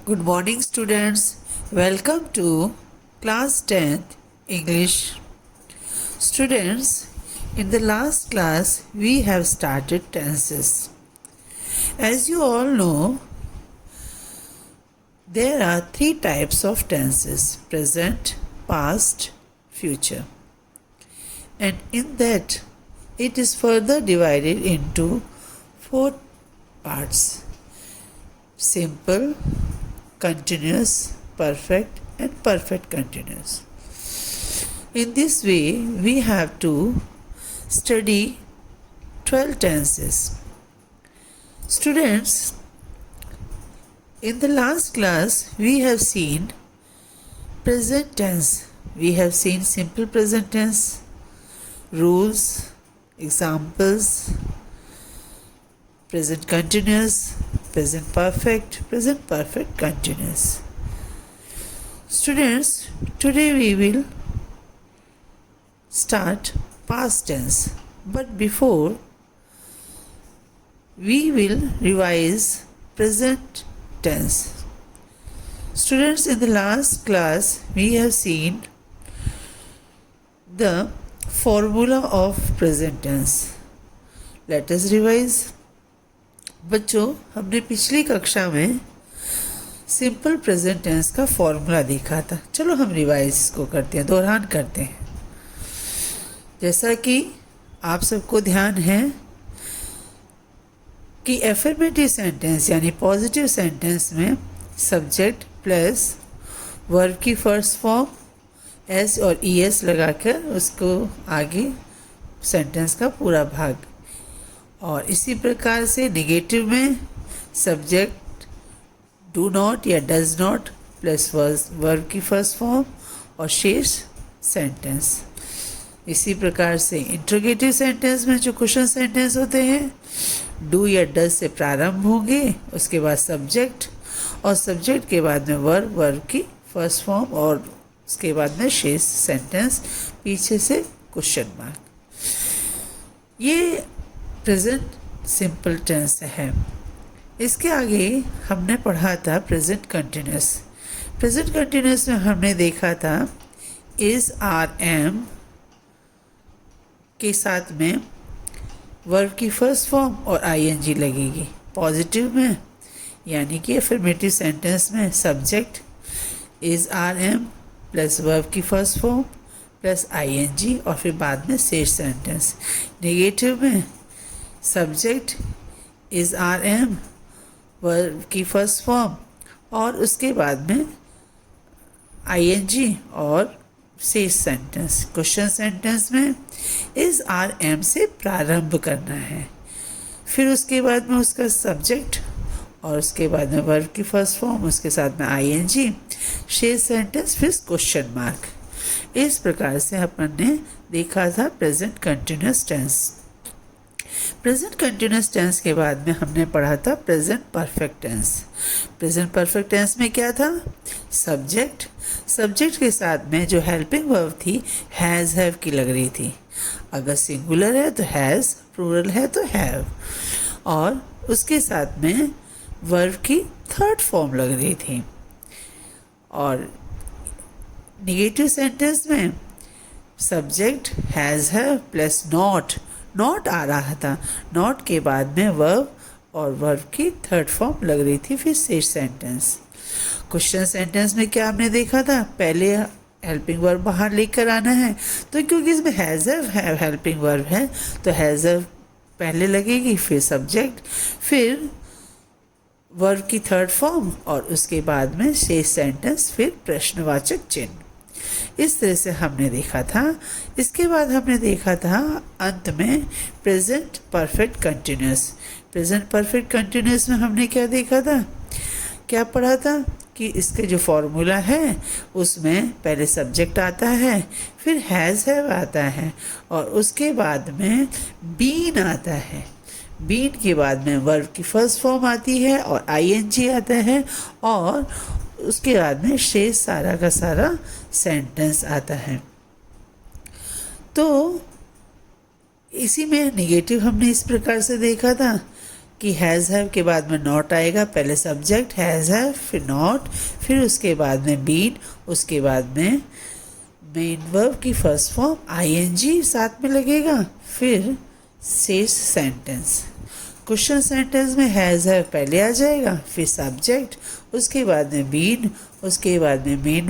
Good morning, students. Welcome to class 10th English. Students, in the last class, we have started tenses. As you all know, there are three types of tenses: present, past, future. And in that, it is further divided into four parts: simple, continuous, perfect, and perfect continuous. In this way, we have to study 12 tenses. Students, in the last class, we have seen present tense. We have seen simple present tense, rules, examples, present continuous, present perfect continuous. Students, today we will start past tense, but before we will revise present tense. Students, in the last class we have seen the formula of present tense. Let us revise. बच्चों, हमने पिछली कक्षा में simple present tense का formula देखा था. चलो हम रिवाइज इसको करते हैं, दोहरान करते हैं. जैसा कि आप सबको ध्यान है कि एफर्मेटिव सेंटेंस यानी पॉजिटिव सेंटेंस में सब्जेक्ट प्लस वर्ब की फर्स्ट फॉर्म एस और ई एस लगाकर उसको आगे सेंटेंस का पूरा भाग, और इसी प्रकार से नेगेटिव में सब्जेक्ट डू नॉट या डज नॉट प्लस वर्ब की फर्स्ट फॉर्म और शेष सेंटेंस. इसी प्रकार से इंट्रोगेटिव सेंटेंस में जो क्वेश्चन सेंटेंस होते हैं डू या डज से प्रारंभ होंगे, उसके बाद सब्जेक्ट और सब्जेक्ट के बाद में वर्ब की फर्स्ट फॉर्म और उसके बाद में शेष सेंटेंस, पीछे से क्वेश्चन मार्क. ये प्रेजेंट सिंपल टेंस है. इसके आगे हमने पढ़ा था प्रेजेंट कंटिन्यूस. प्रेजेंट कंटिन्यूस में हमने देखा था इज आर एम के साथ में वर्ब की फर्स्ट फॉर्म और आईएनजी लगेगी. पॉजिटिव में यानी कि अफर्मेटिव सेंटेंस में subject is are am plus verb की फर्स्ट फॉर्म प्लस आईएनजी और फिर बाद में शेष सेंटेंस. नेगेटिव में subject is are am verb की फर्स्ट फॉर्म और उसके बाद में आईएनजी और शेष सेंटेंस. क्वेश्चन सेंटेंस में इज आर एम से प्रारंभ करना है, फिर उसके बाद में उसका सब्जेक्ट और उसके बाद में वर्ब की फर्स्ट फॉर्म, उसके साथ में आईएनजी, शेष सेंटेंस, फिर क्वेश्चन मार्क. इस प्रकार से अपन ने देखा था present continuous tense. Present continuous tense के बाद में हमने पढ़ा था present perfect tense. Present perfect tense में क्या था? सब्जेक्ट के साथ में जो हेल्पिंग वर्ब थी हैज़ हैव की लग रही थी. अगर सिंगुलर है तो हैज़, प्लूरल है तो हैव, और उसके साथ में वर्ब की थर्ड फॉर्म लग रही थी. और नेगेटिव सेंटेंस में subject has have plus not आ रहा था. नॉट के बाद में वर्ब और वर्ब की थर्ड फॉर्म लग रही थी, फिर शेष सेंटेंस. क्वेश्चन सेंटेंस में क्या हमने देखा था? पहले हेल्पिंग वर्ब बाहर लेकर आना है, तो क्योंकि इसमें हैज़ हैव हेल्पिंग वर्ब है तो हैज़ हैव पहले लगेगी, फिर सब्जेक्ट, फिर वर्ब की थर्ड फॉर्म और उसके बाद में शेष सेंटेंस, फिर प्रश्नवाचक चिन्ह. इस तरह से हमने देखा था. इसके बाद हमने देखा था अंत में present perfect continuous. Present perfect continuous में हमने क्या देखा था, क्या पढ़ा था कि इसके जो फॉर्मूला है उसमें पहले सब्जेक्ट आता है, फिर हैज़ हैव आता है और उसके बाद में बीन आता है. बीन के बाद में वर्ब की फर्स्ट फॉर्म आती है और आईएनजी आता है और उसके बाद में शेष सारा का सारा सेंटेंस आता है. तो इसी में नेगेटिव हमने इस प्रकार से देखा था कि हैज़ हैव के बाद में नॉट आएगा, पहले सब्जेक्ट हैज़ हैव, फिर नॉट, फिर उसके बाद में बीन, उसके बाद में मेन वर्ब की फर्स्ट फॉर्म आईएनजी साथ में लगेगा, फिर शेष सेंटेंस। क्वेश्चन सेंटेंस में हैज़ हैव पहले आ जाएगा, फिर सब्जेक्ट, उसके बाद में बीन, उसके बाद में मेन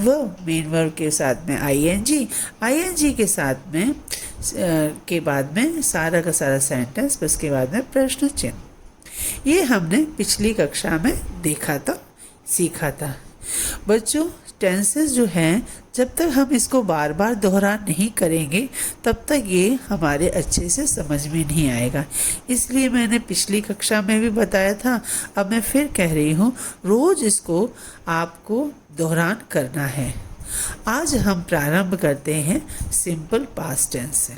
वर्ब के साथ में आईएनजी के साथ में के बाद में सारा का सारा सेंटेंस, फिर उसके बाद में प्रश्न चिन्ह। ये हमने पिछली कक्षा में देखा था, सीखा था। बच्चों, टेंसेस जो हैं, जब तक हम इसको बार बार दोहरान नहीं करेंगे तब तक ये हमारे अच्छे से समझ में नहीं आएगा। इसलिए मैंने पिछली कक्षा में भी बताया था, अब मैं फिर कह रही हूँ, रोज़ इसको आपको दोहरान करना है। आज हम प्रारंभ करते हैं सिंपल पास्ट टेंस से।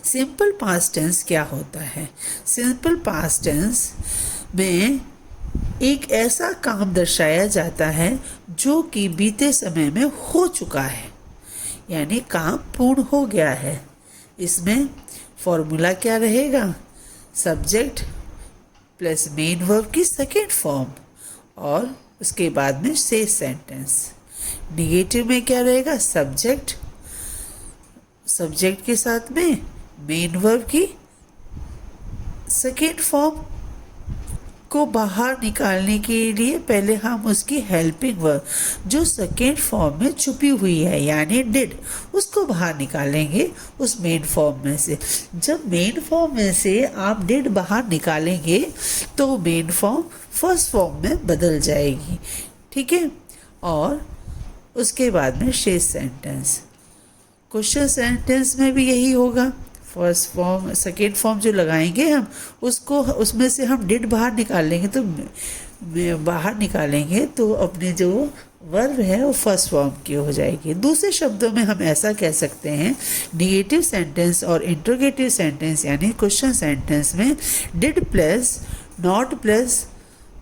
सिंपल पास्ट टेंस क्या होता है? सिंपल पास्ट टेंस में एक ऐसा काम दर्शाया जाता है जो कि बीते समय में हो चुका है, यानी काम पूर्ण हो गया है। इसमें फॉर्मूला क्या रहेगा? सब्जेक्ट प्लस मेन वर्ब की सेकेंड फॉर्म और उसके बाद में शेष सेंटेंस। निगेटिव में क्या रहेगा? सब्जेक्ट के साथ में मेन वर्ब की सेकेंड फॉर्म को बाहर निकालने के लिए पहले हम उसकी हेल्पिंग वर्ब जो सेकेंड फॉर्म में छुपी हुई है, यानी डिड, उसको बाहर निकालेंगे उस मेन फॉर्म में से। जब मेन फॉर्म में से आप डिड बाहर निकालेंगे तो मेन फॉर्म फर्स्ट फॉर्म में बदल जाएगी, ठीक है। और उसके बाद में शेष सेंटेंस। क्वेश्चन सेंटेंस में भी यही होगा। फर्स्ट फॉर्म सेकेंड फॉर्म जो लगाएंगे हम उसको, उसमें से हम डिड बाहर निकालेंगे तो अपने जो वर्ब है वो फर्स्ट फॉर्म की हो जाएगी। दूसरे शब्दों में हम ऐसा कह सकते हैं, निगेटिव सेंटेंस और इंट्रोगेटिव सेंटेंस यानी क्वेश्चन सेंटेंस में did plus not plus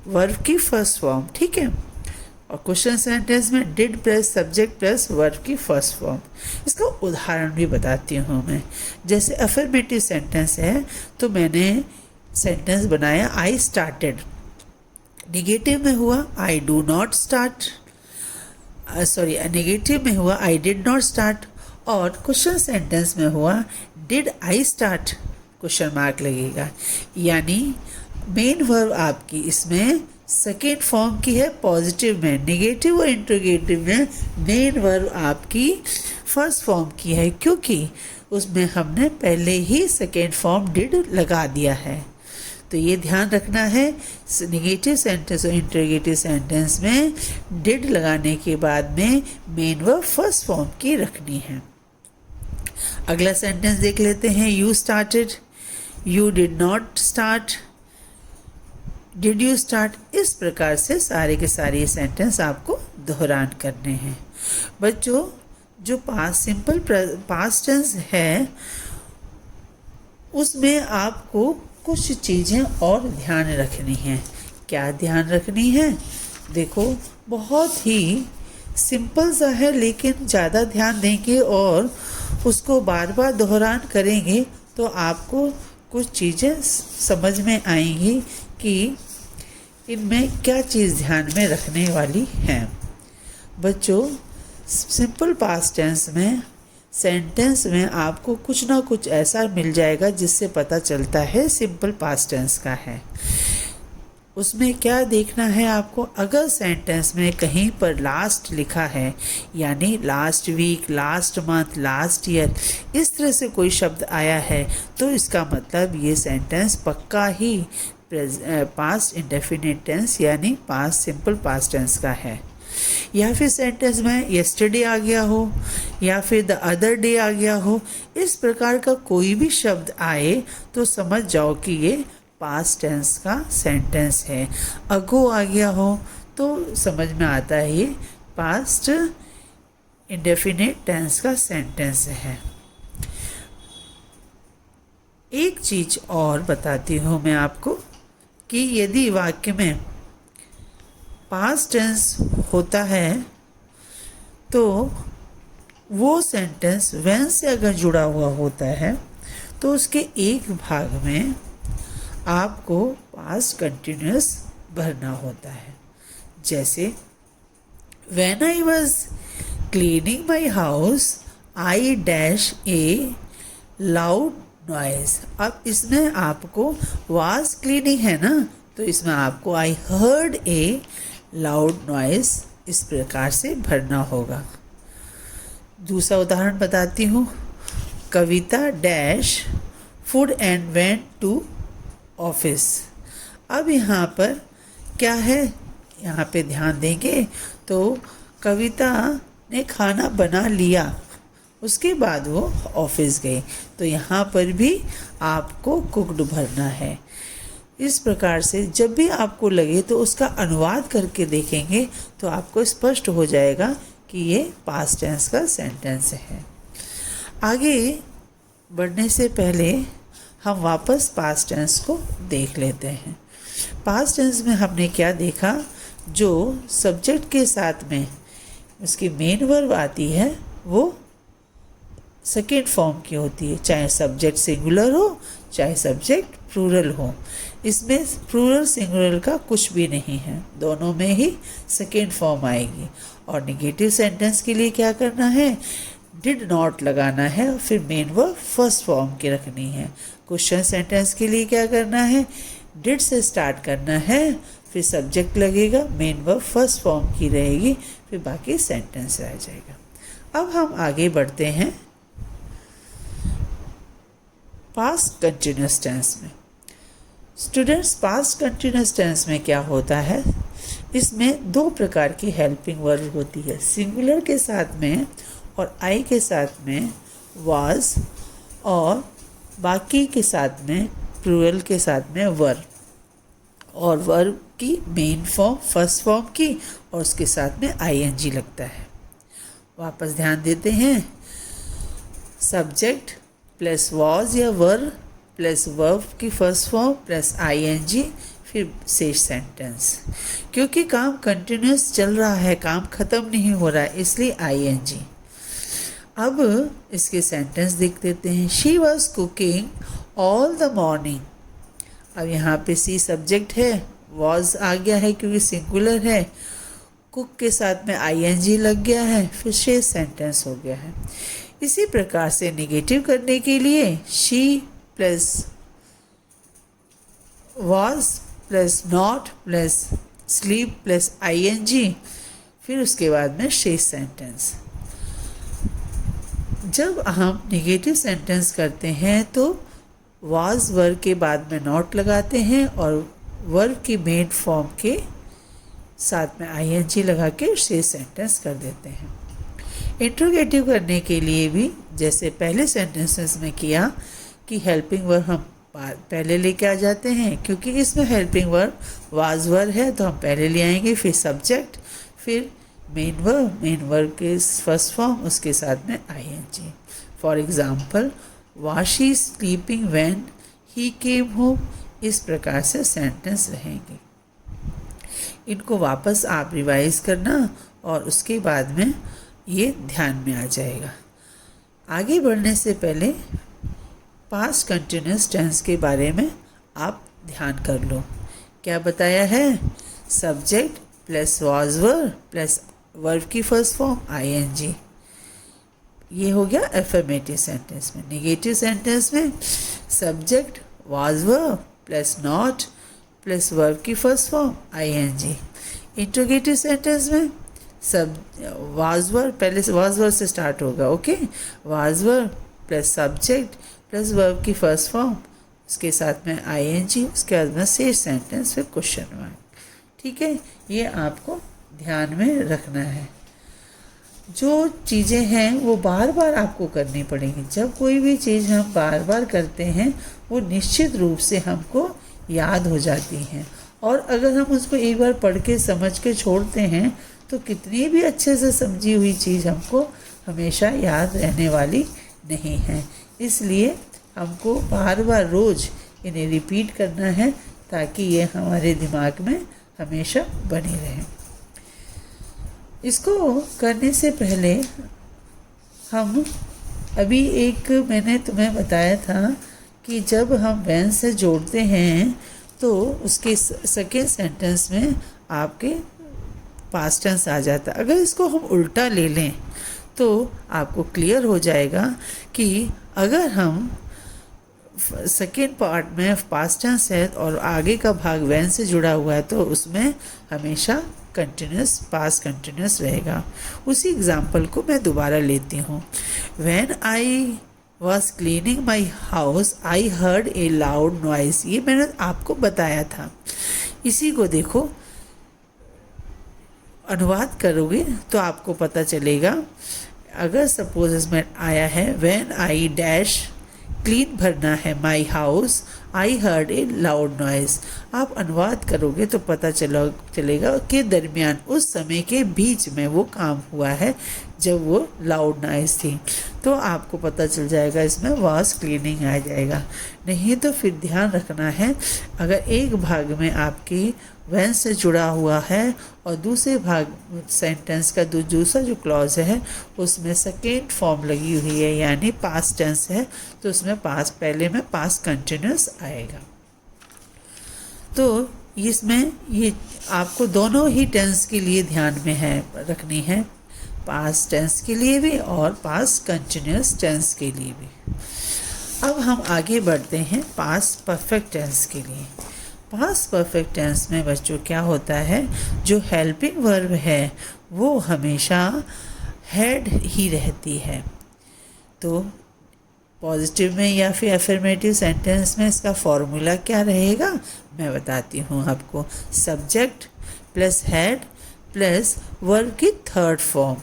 verb की फर्स्ट फॉर्म, ठीक है। और क्वेश्चन सेंटेंस में did plus subject plus verb की फर्स्ट फॉर्म। इसका उदाहरण भी बताती हूँ मैं। जैसे अफर्मेटिव सेंटेंस है तो मैंने सेंटेंस बनाया आई स्टार्टेड। निगेटिव में हुआ I do not start, negative में हुआ आई डिड नॉट स्टार्ट। और क्वेश्चन सेंटेंस में हुआ did I start, question mark लगेगा। यानी मेन वर्ब आपकी इसमें सेकेंड फॉर्म की है पॉजिटिव में, नेगेटिव और इंट्रोगेटिव में मेन वर्ब आपकी फर्स्ट फॉर्म की है, क्योंकि उसमें हमने पहले ही सेकेंड फॉर्म डिड लगा दिया है। तो ये ध्यान रखना है, नेगेटिव सेंटेंस और इंट्रोगेटिव सेंटेंस में डिड लगाने के बाद में मेन वर्ब फर्स्ट फॉर्म की रखनी है। अगला सेंटेंस देख लेते हैं। You started, you did not start, did you start. इस प्रकार से सारे के सारे ये सेंटेंस आपको दोहरान करने हैं। बच्चों, जो सिंपल पास्ट टेंस है उसमें आपको कुछ चीज़ें और ध्यान रखनी हैं। क्या ध्यान रखनी है? देखो, बहुत ही सिंपल सा है, लेकिन ज़्यादा ध्यान देंगे और उसको बार बार दोहरान करेंगे तो आपको कुछ चीज़ें समझ में आएंगी कि इनमें क्या चीज़ ध्यान में रखने वाली हैं। बच्चों, सिंपल पास्ट टेंस में सेंटेंस में आपको कुछ ना कुछ ऐसा मिल जाएगा जिससे पता चलता है सिंपल पास्ट टेंस का है। उसमें क्या देखना है आपको? अगर सेंटेंस में कहीं पर लास्ट लिखा है, यानी last week, last month, last year, इस तरह से कोई शब्द आया है तो इसका मतलब ये सेंटेंस पक्का ही पास्ट इंडेफिनिट टेंस यानी पास्ट सिंपल पास्ट टेंस का है। या फिर सेंटेंस में येस्टरडे आ गया हो या फिर द अदर डे आ गया हो, इस प्रकार का कोई भी शब्द आए तो समझ जाओ कि ये पास्ट टेंस का सेंटेंस है। अगो आ गया हो तो समझ में आता है ये पास्ट इंडेफिनिट टेंस का सेंटेंस है। एक चीज़ और बताती हूँ मैं आपको कि यदि वाक्य में पास्ट टेंस होता है तो वो सेंटेंस when से अगर जुड़ा हुआ होता है तो उसके एक भाग में आपको पास्ट कंटिन्यूअस भरना होता है। जैसे when I was cleaning my house I dash a loud noise। अब इसमें आपको was cleaning है ना, तो इसमें आपको I heard a loud noise इस प्रकार से भरना होगा। दूसरा उदाहरण बताती हूँ। Kavita dash food and went to office. अब यहाँ पर क्या है, यहाँ पे ध्यान देंगे तो कविता ने खाना बना लिया, उसके बाद वो ऑफिस गई, तो यहाँ पर भी आपको कुक्ड भरना है। इस प्रकार से जब भी आपको लगे तो उसका अनुवाद करके देखेंगे तो आपको स्पष्ट हो जाएगा कि ये पास्ट टेंस का सेंटेंस है। आगे बढ़ने से पहले हम वापस पास्ट टेंस को देख लेते हैं। पास्ट टेंस में हमने क्या देखा, जो सब्जेक्ट के साथ में उसकी मेन वर्ब आती है वो सेकेंड फॉर्म की होती है, चाहे सब्जेक्ट सिंगुलर हो चाहे सब्जेक्ट प्लूरल हो। इसमें प्लूरल सिंगुलर का कुछ भी नहीं है, दोनों में ही सेकेंड फॉर्म आएगी। और नेगेटिव सेंटेंस के लिए क्या करना है, डिड नॉट लगाना है और फिर मेन वर्ब फर्स्ट फॉर्म की रखनी है। क्वेश्चन सेंटेंस के लिए क्या करना है, डिड से स्टार्ट करना है, फिर सब्जेक्ट लगेगा, मेन वर्ब फर्स्ट फॉर्म की रहेगी, फिर बाकी सेंटेंस रह जाएगा। अब हम आगे बढ़ते हैं पास्ट कंटिन्यूअस टेंस में। स्टूडेंट्स, पास्ट कंटिन्यूअस टेंस में क्या होता है, इसमें दो प्रकार की हेल्पिंग वर्ब होती है, सिंगुलर के साथ में और आई के साथ में वाज, और बाकी के साथ में प्लूरल के साथ में वर, और वर्ब की मेन फॉर्म फर्स्ट फॉर्म की और उसके साथ में आईएनजी लगता है। वापस ध्यान देते हैं, सब्जेक्ट प्लस वाज या वर प्लस वर्ब की फर्स्ट फॉर्म प्लस आईएनजी, फिर शेष सेंटेंस। क्योंकि काम कंटिन्यूस चल रहा है, काम ख़त्म नहीं हो रहा है, इसलिए आईएनजी। अब इसके सेंटेंस देख लेते हैं। She was cooking all the morning. अब यहाँ पे सी सब्जेक्ट है, वॉज आ गया है क्योंकि सिंगुलर है, कुक के साथ में आईएनजी लग गया है, फिर शेष सेंटेंस हो गया है। इसी प्रकार से नेगेटिव करने के लिए she plus was plus not plus sleep plus ING, फिर उसके बाद में शेष सेंटेंस। जब हम नेगेटिव सेंटेंस करते हैं तो वाज वर्ब के बाद में नॉट लगाते हैं और वर्ब की मेन फॉर्म के साथ में आईएनजी लगा के शेष सेंटेंस कर देते हैं। इंट्रोगेटिव करने के लिए भी जैसे पहले सेंटेंसेस में किया कि हेल्पिंग वर्ब हम पहले लेके आ जाते हैं, क्योंकि इसमें हेल्पिंग वर्ब वाज वर्ब है तो हम पहले ले आएंगे, फिर सब्जेक्ट, फिर मेन वर्ब के फर्स्ट फॉर्म, उसके साथ में ING. For example, was she sleeping when he came home, इस प्रकार से सेंटेंस रहेंगे। इनको वापस आप रिवाइज करना और उसके बाद में ये ध्यान में आ जाएगा। आगे बढ़ने से पहले पास्ट कंटिन्यूअस टेंस के बारे में आप ध्यान कर लो। क्या बताया है, subject plus was verb plus verb की फर्स्ट फॉर्म आईएनजी, ये हो गया एफर्मेटिव सेंटेंस में। नेगेटिव सेंटेंस में subject was verb plus not plus verb की first form ING. Interrogative sentence में सब वाज वर्ब, पहले वाज वर्ब से स्टार्ट होगा, okay, was verb plus subject plus verb की फर्स्ट फॉर्म, उसके साथ में आईएनजी, उसके बाद में शेष सेंटेंस फिर क्वेश्चन मार्क। ठीक है, ये आपको ध्यान में रखना है। जो चीज़ें हैं वो बार बार आपको करनी पड़ेंगी। जब कोई भी चीज़ हम बार बार करते हैं वो निश्चित रूप से हमको याद हो जाती हैं, और अगर हम उसको एक बार पढ़ के समझ के छोड़ते हैं तो कितनी भी अच्छे से समझी हुई चीज़ हमको हमेशा याद रहने वाली नहीं है। इसलिए हमको बार बार रोज़ इन्हें रिपीट करना है ताकि ये हमारे दिमाग में हमेशा बनी रहे। इसको करने से पहले हम अभी एक मैंने तुम्हें बताया था कि जब हम वैन से जोड़ते हैं तो उसके सेकेंड सेंटेंस में आपके पास्ट टेंस आ जाता है। अगर इसको हम उल्टा ले लें तो आपको क्लियर हो जाएगा कि अगर हम सेकेंड पार्ट में पास्ट टेंस है और आगे का भाग वैन से जुड़ा हुआ है तो उसमें हमेशा कंटिन्यूस पास्ट कंटिन्यूस रहेगा। उसी एग्जाम्पल को मैं दोबारा लेती हूँ। When I was cleaning my house I heard a loud noise. ये मैंने आपको बताया था। इसी को देखो अनुवाद करोगे तो आपको पता चलेगा। अगर सपोज इसमें आया है व्हेन आई डैश क्लीन भरना है my house I heard a loud noise. आप अनुवाद करोगे तो पता चलेगा कि दरमियान उस समय के बीच में वो काम हुआ है जब वो लाउड नॉइस थी। तो आपको पता चल जाएगा इसमें वॉज क्लीनिंग आ जाएगा। नहीं तो फिर ध्यान रखना है अगर एक भाग में आपकी वैन से जुड़ा हुआ है और दूसरे भाग सेंटेंस का दूसरा जो क्लॉज है उसमें सेकेंड फॉर्म लगी हुई है यानी पास्ट टेंस है तो उसमें पास्ट पहले में पास्ट कंटिन्यूस आएगा। तो इसमें ये आपको दोनों ही टेंस के लिए ध्यान में है रखनी है, पास्ट टेंस के लिए भी और पास्ट कंटिन्यूस टेंस के लिए भी। अब हम आगे बढ़ते हैं पास्ट परफेक्ट टेंस के लिए। पास्ट परफेक्ट टेंस में बच्चों क्या होता है, जो हेल्पिंग वर्ब है वो हमेशा हैड ही रहती है। तो पॉजिटिव में या फिर अफर्मेटिव सेंटेंस में इसका फॉर्मूला क्या रहेगा मैं बताती हूँ आपको। Subject plus had plus verb की थर्ड फॉर्म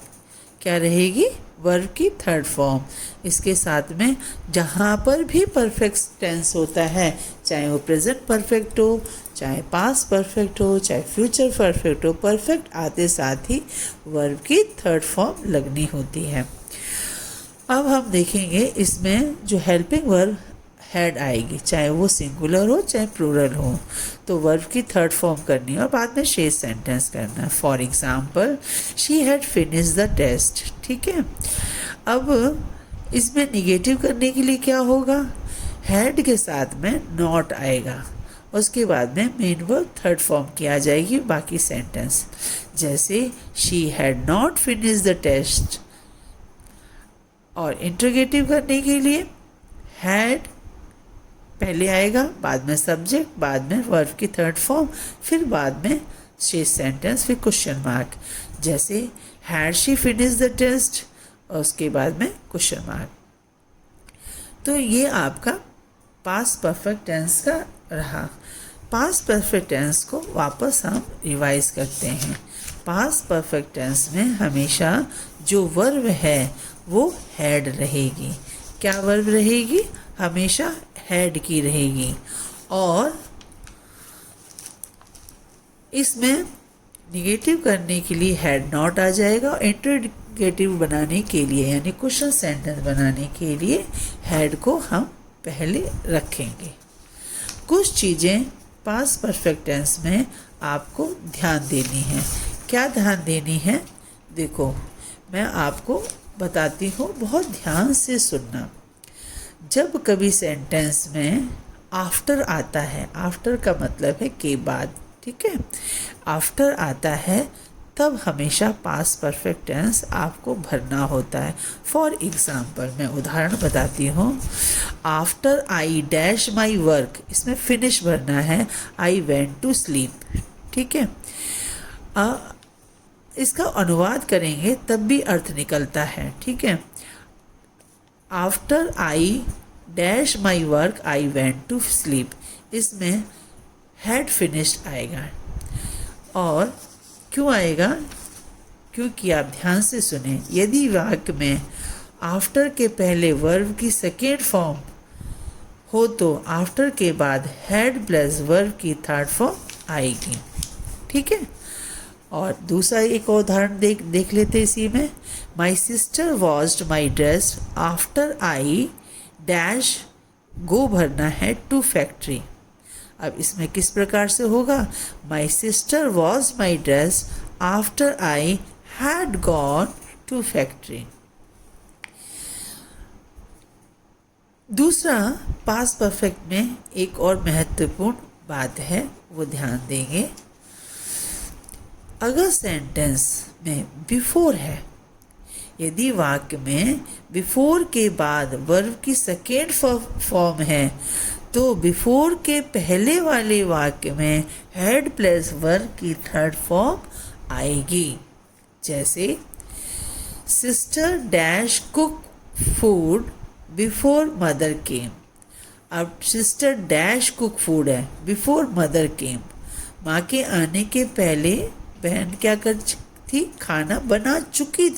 क्या रहेगी, वर्ब की थर्ड फॉर्म। इसके साथ में जहाँ पर भी परफेक्ट टेंस होता है, चाहे वो प्रेजेंट परफेक्ट हो, चाहे पास्ट परफेक्ट हो, चाहे फ्यूचर परफेक्ट हो, परफेक्ट आते साथ ही वर्ब की थर्ड फॉर्म लगनी होती है। अब हम देखेंगे इसमें जो हेल्पिंग वर्ब हैड आएगी, चाहे वो सिंगुलर हो चाहे प्लूरल हो, तो वर्ब की थर्ड फॉर्म करनी है और बाद में शेष सेंटेंस करना है। For example she had finish the test. ठीक है, अब इसमें निगेटिव करने के लिए क्या होगा, हैड के साथ में नॉट आएगा, उसके बाद में मेन वर्ब थर्ड फॉर्म किया जाएगी बाकी सेंटेंस। जैसे she had not finish the test. और इंट्रोगेटिव करने के लिए हैड पहले आएगा, बाद में सब्जेक्ट, बाद में वर्ब की थर्ड फॉर्म, फिर बाद में शेष सेंटेंस, फिर क्वेश्चन मार्क। जैसे had she finish the test और उसके बाद में क्वेश्चन मार्क। तो ये आपका पास्ट परफेक्ट टेंस का रहा। पास्ट परफेक्ट टेंस को वापस हम रिवाइज करते हैं। पास्ट परफेक्ट टेंस में हमेशा जो वर्ब है वो हैड रहेगी। क्या वर्ब रहेगी, हमेशा हैड की रहेगी। और इसमें निगेटिव करने के लिए हैड नॉट आ जाएगा और इंट्रोगेटिव बनाने के लिए यानी क्वेश्चन सेंटेंस बनाने के लिए हैड को हम पहले रखेंगे। कुछ चीज़ें पास्ट परफेक्ट टेंस में आपको ध्यान देनी है। क्या ध्यान देनी है, देखो मैं आपको बताती हूँ, बहुत ध्यान से सुनना। जब कभी सेंटेंस में आफ्टर आता है, आफ्टर का मतलब है के बाद, ठीक है, आफ्टर आता है तब हमेशा पास्ट परफेक्ट टेंस आपको भरना होता है। फॉर एग्जाम्पल मैं उदाहरण बताती हूँ। After I dash my work, इसमें फिनिश भरना है, आई वेंट टू स्लीप। ठीक है, इसका अनुवाद करेंगे तब भी अर्थ निकलता है। ठीक है, after I dash my work I went to sleep, इसमें हैड फिनिश्ड आएगा। और क्यों आएगा, क्योंकि आप ध्यान से सुने, यदि वाक्य में आफ्टर के पहले वर्ब की सेकेंड फॉर्म हो तो आफ्टर के बाद हैड प्लस वर्ब की थर्ड फॉर्म आएगी। ठीक है, और दूसरा एक उदाहरण देख लेते इसी में। My sister washed my dress after I dash गो भरना है टू फैक्ट्री। अब इसमें किस प्रकार से होगा, my sister wash my dress after I had gone to factory. दूसरा, पास्ट परफेक्ट में एक और महत्वपूर्ण बात है, वो ध्यान देंगे। अगर सेंटेंस में बिफोर है, यदि वाक्य में बिफोर के बाद वर्ब की सेकेंड फॉर्म है, तो बिफोर के पहले वाले वाक्य में हैड प्लस वर्ब की थर्ड फॉर्म आएगी। जैसे sister dash cook food before mother केम। अब सिस्टर डैश कुक फूड है, बिफोर मदर केम, माँ के आने के पहले बहन क्या कर थी, खाना बना चुकी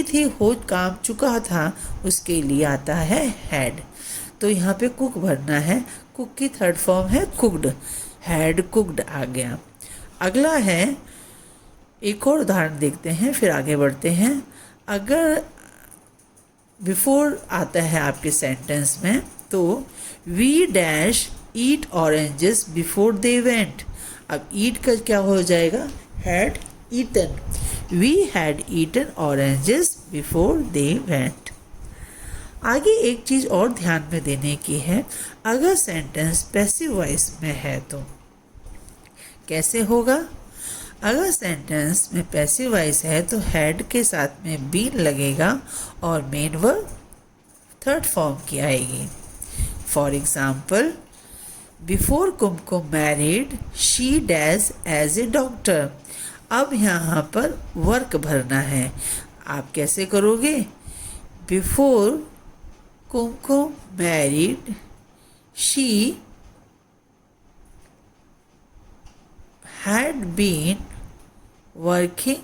थी, हो काम चुका था, उसके लिए आता है हैड। तो यहाँ पे कुक भरना है, कुक की थर्ड फॉर्म है कुक्ड, हैड कुक्ड आ गया। अगला है, एक और उदाहरण देखते हैं फिर आगे बढ़ते हैं। अगर बिफोर आता है आपके सेंटेंस में, तो we dash eat oranges before they went. अब ईट का क्या हो जाएगा, had eaten. We had eaten oranges before they went. आगे एक चीज़ और ध्यान में देने की है, अगर सेंटेंस पैसिव वॉइस में है तो कैसे होगा। अगर सेंटेंस में पैसिव वॉइस है तो हैड के साथ में बीन लगेगा और मेन वर्ब थर्ड फॉर्म की आएगी। For example, before Kumkum married she dash as a doctor. अब यहाँ पर वर्क भरना है, आप कैसे करोगे, before Kumkum married she had been working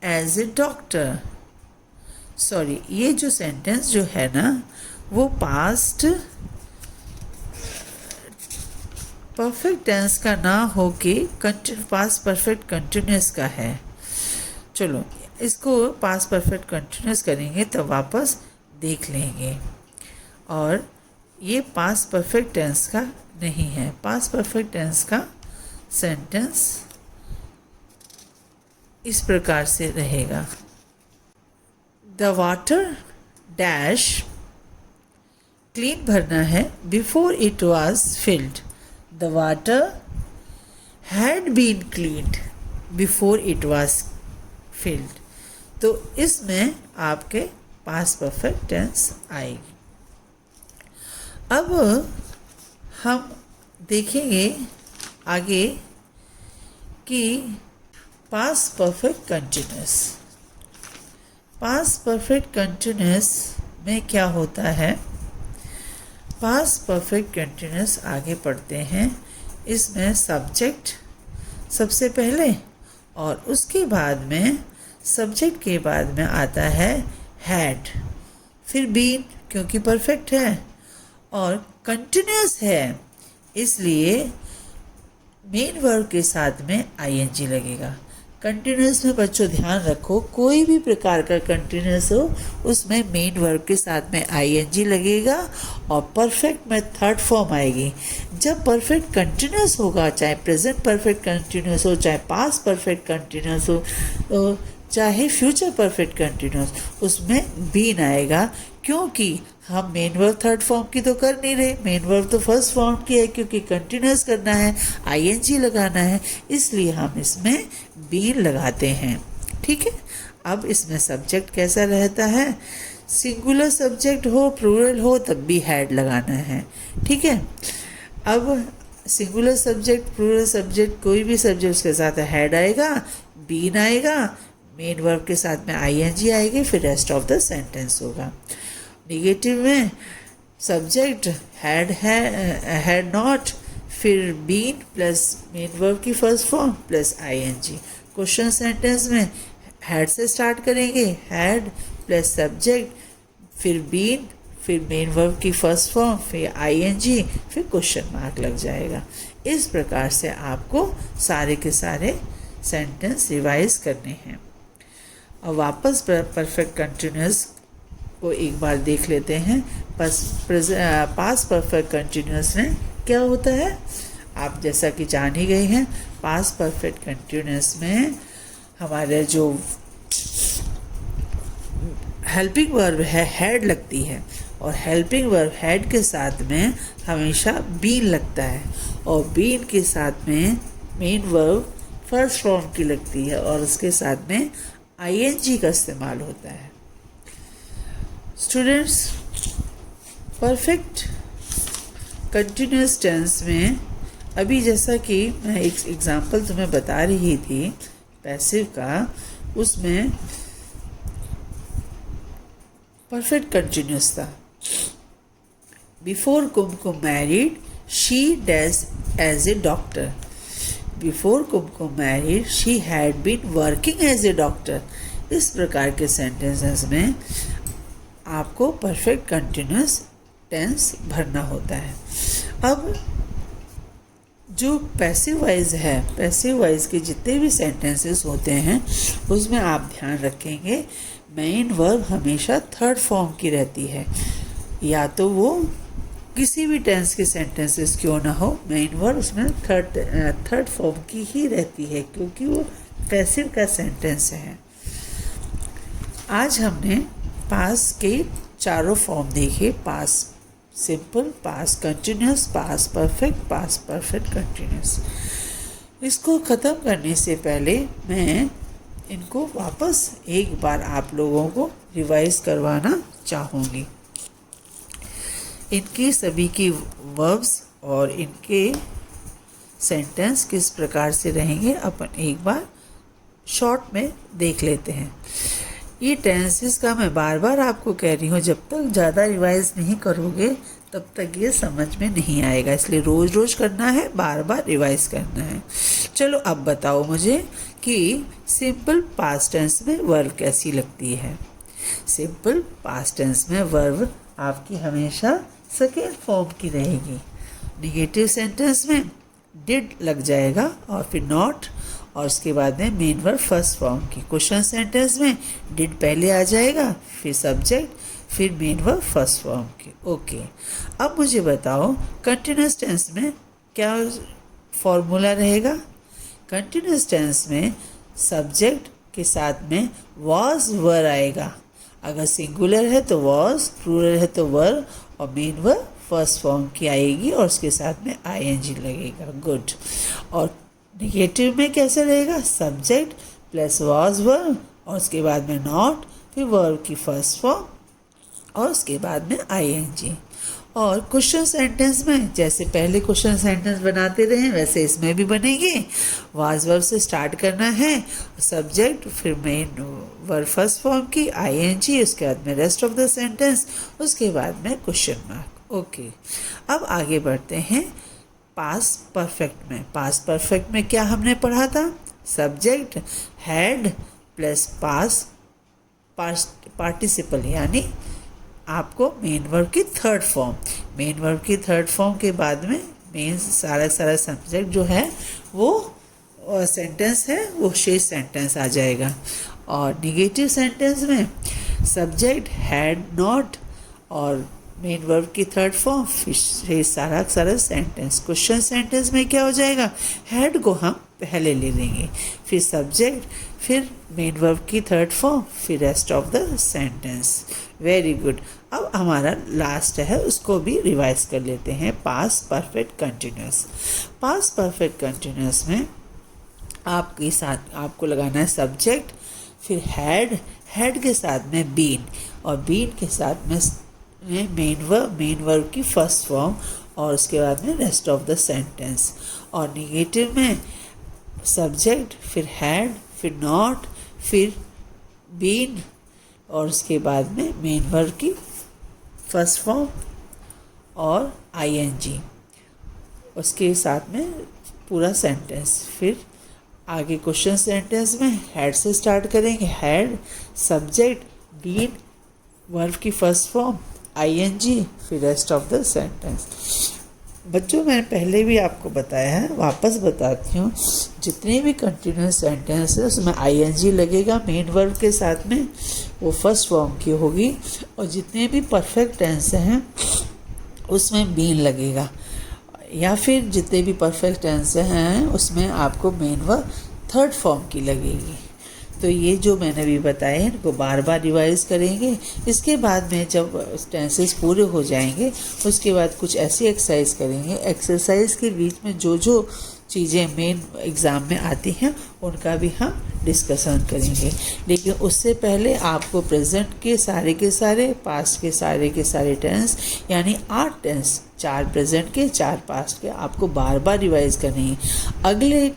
as a doctor। Sorry, ये जो सेंटेंस जो है ना, वो पास्ट परफेक्ट टेंस का ना होके पास्ट परफेक्ट कंटिन्यूस का है। चलो इसको पास्ट परफेक्ट कंटिन्यूस करेंगे तो वापस देख लेंगे। और ये पास्ट परफेक्ट टेंस का नहीं है। पास्ट परफेक्ट टेंस का सेंटेंस इस प्रकार से रहेगा, द वाटर डैश, क्लीन भरना है, before it was filled. The water had been cleaned before it was filled. तो इसमें आपके पास्ट परफेक्ट टेंस आएगी। अब हम देखेंगे आगे कि past perfect continuous. Past perfect continuous में क्या होता है, पास्ट परफेक्ट कंटिन्यूस आगे पढ़ते हैं। इसमें सब्जेक्ट सबसे पहले और उसके बाद में सब्जेक्ट के बाद में आता है हैड, फिर बीन क्योंकि परफेक्ट है और कंटिन्यूस है, इसलिए मेन वर्ब के साथ में आईएनजी लगेगा। कंटिन्यूस में बच्चों ध्यान रखो, कोई भी प्रकार का कंटिन्यूस हो उसमें मेन वर्ब के साथ में आईएनजी लगेगा और परफेक्ट में थर्ड फॉर्म आएगी। जब परफेक्ट कंटिन्यूस होगा, चाहे प्रेजेंट परफेक्ट कंटिन्यूस हो, चाहे पास्ट परफेक्ट कंटिन्यूस हो, चाहे फ्यूचर परफेक्ट कंटिन्यूस, उसमें बीन आएगा, क्योंकि हम मेन वर्ब थर्ड फॉर्म की तो कर नहीं रहे, मेन वर्ब तो फर्स्ट फॉर्म की है, क्योंकि कंटिन्यूस करना है, आईएनजी लगाना है, इसलिए हम इसमें बीन लगाते हैं। ठीक है। अब इसमें सब्जेक्ट कैसा रहता है, सिंगुलर सब्जेक्ट हो प्लूरल हो तब भी हैड लगाना है। ठीक है। अब सिंगुलर सब्जेक्ट प्लूरल सब्जेक्ट कोई भी सब्जेक्ट उसके साथ हैड आएगा, बीन आएगा, मेन वर्ब के साथ में आईएनजी आएगी, फिर रेस्ट ऑफ द सेंटेंस होगा। नेगेटिव में सब्जेक्ट हैड नॉट, फिर बीन प्लस मेन वर्ब की first form plus ING. Question sentence में हैड से स्टार्ट करेंगे, हैड प्लस सब्जेक्ट, फिर बीन, फिर मेन वर्ब की फर्स्ट फॉर्म, फिर आईएनजी, फिर क्वेश्चन मार्क लग जाएगा। इस प्रकार से आपको सारे के सारे सेंटेंस रिवाइज करने हैं। और वापस परफेक्ट कंटिन्यूस को एक बार देख लेते हैं। पास्ट परफेक्ट कंटिन्यूस में क्या होता है, आप जैसा कि जान ही गए हैं। पास्ट परफेक्ट कंटिन्यूस में हमारे जो हेल्पिंग वर्ब है हैड लगती है, और हेल्पिंग वर्ब हैड के साथ में हमेशा बीन लगता है, और बीन के साथ में मेन वर्ब फर्स्ट फॉर्म की लगती है, और उसके साथ में आईएनजी का इस्तेमाल होता है। स्टूडेंट्स, परफेक्ट कंटिन्यूस टेंस में अभी जैसा कि मैं एक एग्जांपल तुम्हें बता रही थी पैसिव का, उसमें परफेक्ट कंटिन्यूस था। Before Kumkum married she does as a doctor. Before Kumkum married she had been working as a doctor. इस प्रकार के सेंटेंसेस में आपको परफेक्ट कंटिन्यूस टेंस भरना होता है। अब जो पैसिव वाइज है, पैसिव वाइज के जितने भी सेंटेंसेस होते हैं उसमें आप ध्यान रखेंगे मेन वर्ब हमेशा थर्ड फॉर्म की रहती है, या तो वो किसी भी टेंस के सेंटेंसेस क्यों ना हो, मेन वर्ब उसमें थर्ड फॉर्म की ही रहती है, क्योंकि वो पैसिव का सेंटेंस है। आज हमने पास के चारों फॉर्म देखे, पास सिंपल, पास कंटिन्यूस, पास परफेक्ट कंटिन्यूस। इसको ख़त्म करने से पहले मैं इनको वापस एक बार आप लोगों को रिवाइज करवाना चाहूँगी। इनकी सभी की वर्ब्स और इनके सेंटेंस किस प्रकार से रहेंगे अपन एक बार शॉर्ट में देख लेते हैं। ये टेंसेस का मैं बार बार आपको कह रही हूँ, जब तक ज़्यादा रिवाइज नहीं करोगे तब तक ये समझ में नहीं आएगा, इसलिए रोज़ रोज़ करना है, बार बार रिवाइज करना है। चलो अब बताओ मुझे कि सिंपल पास्ट टेंस में वर्ब कैसी लगती है। सिंपल पास्ट टेंस में वर्ब आपकी हमेशा सेकेंड फॉर्म की रहेगी। नेगेटिव सेंटेंस में डिड लग जाएगा और फिर नॉट, और उसके बाद में मेन वर्ब फर्स्ट फॉर्म की। क्वेश्चन सेंटेंस में डिड पहले आ जाएगा, फिर सब्जेक्ट, फिर मेन वर्ब फर्स्ट फॉर्म की। ओके, अब मुझे बताओ कंटिन्यूस टेंस में क्या फॉर्मूला रहेगा। कंटिन्यूस टेंस में सब्जेक्ट के साथ में वॉज वर आएगा। अगर सिंगुलर है तो वॉज, प्लूरल है तो वर, और मेन वर्ब फर्स्ट फॉर्म की आएगी और उसके साथ में आईएनजी लगेगा। गुड। और नेगेटिव में कैसे रहेगा, सब्जेक्ट प्लस वॉज वर, और उसके बाद में नॉट, फिर वर्ब की फर्स्ट फॉर्म, और उसके बाद में आईएनजी। और क्वेश्चन सेंटेंस में जैसे पहले क्वेश्चन सेंटेंस बनाते रहे वैसे इसमें भी बनेंगे। वाज वर्ब से स्टार्ट करना है, सब्जेक्ट, फिर मेन वर्ब फर्स्ट फॉर्म की, आईएनजी, उसके बाद में रेस्ट ऑफ द सेंटेंस, उसके बाद में क्वेश्चन मार्क। ओके, अब आगे बढ़ते हैं पास्ट परफेक्ट में। पास्ट परफेक्ट में क्या हमने पढ़ा था, subject had plus past participle, यानी आपको मेन वर्ब की थर्ड फॉर्म, मेन वर्ब की थर्ड फॉर्म के बाद में मेन सारा सब्जेक्ट जो है वो सेंटेंस है वो शेष सेंटेंस आ जाएगा। और निगेटिव सेंटेंस में सब्जेक्ट हैड नॉट और मेन वर्ब की थर्ड फॉर्म, फिर सारा सेंटेंस। क्वेश्चन सेंटेंस में क्या हो जाएगा, हैड को हम पहले ले लेंगे, फिर सब्जेक्ट, फिर मेन वर्ब की थर्ड फॉर्म, फिर rest of the sentence. Very good. अब हमारा लास्ट है, उसको भी रिवाइज कर लेते हैं। Past perfect continuous. Past perfect continuous में आपके साथ आपको लगाना है सब्जेक्ट, फिर हैड के साथ में बीन, और बीन के साथ में मेन वर्ब की फर्स्ट फॉर्म, और उसके बाद में रेस्ट ऑफ द सेंटेंस। और निगेटिव में सब्जेक्ट, फिर हैड, फिर नॉट, फिर बीन, और उसके बाद में मेन वर्ब की फर्स्ट फॉर्म और आईएनजी, उसके साथ में पूरा सेंटेंस। फिर आगे क्वेश्चन सेंटेंस में हैड से स्टार्ट करेंगे, हैड, सब्जेक्ट, बीन, वर्ब की फर्स्ट फॉर्म, आईएनजी, फिर रेस्ट ऑफ द सेंटेंस। बच्चों, मैंने पहले भी आपको बताया है, वापस बताती हूँ, जितने भी कंटिन्यूस सेंटेंस है उसमें आईएनजी लगेगा मेन वर्ब के साथ में, वो फर्स्ट फॉर्म की होगी। और जितने भी परफेक्ट टेंस हैं उसमें बीन लगेगा, या फिर जितने भी परफेक्ट टेंस हैं उसमें आपको मेन वर्ब थर्ड फॉर्म की लगेगी। तो ये जो मैंने अभी बताया इनको बार बार रिवाइज करेंगे। इसके बाद में जब टेंसेस पूरे हो जाएंगे उसके बाद कुछ ऐसी एक्सरसाइज करेंगे। एक्सरसाइज के बीच में जो जो चीज़ें मेन एग्ज़ाम में आती हैं उनका भी हम डिस्कशन करेंगे। लेकिन उससे पहले आपको प्रेजेंट के सारे, पास्ट के सारे टेंस यानी 8 टेंस, 4 प्रेजेंट के 4 पास्ट के आपको बार बार रिवाइज करनी है। अगले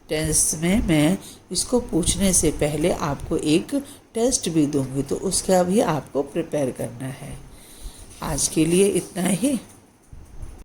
टेंस में मैं इसको पूछने से पहले आपको एक टेस्ट भी दूंगी, तो उसका भी आपको प्रिपेयर करना है। आज के लिए इतना ही।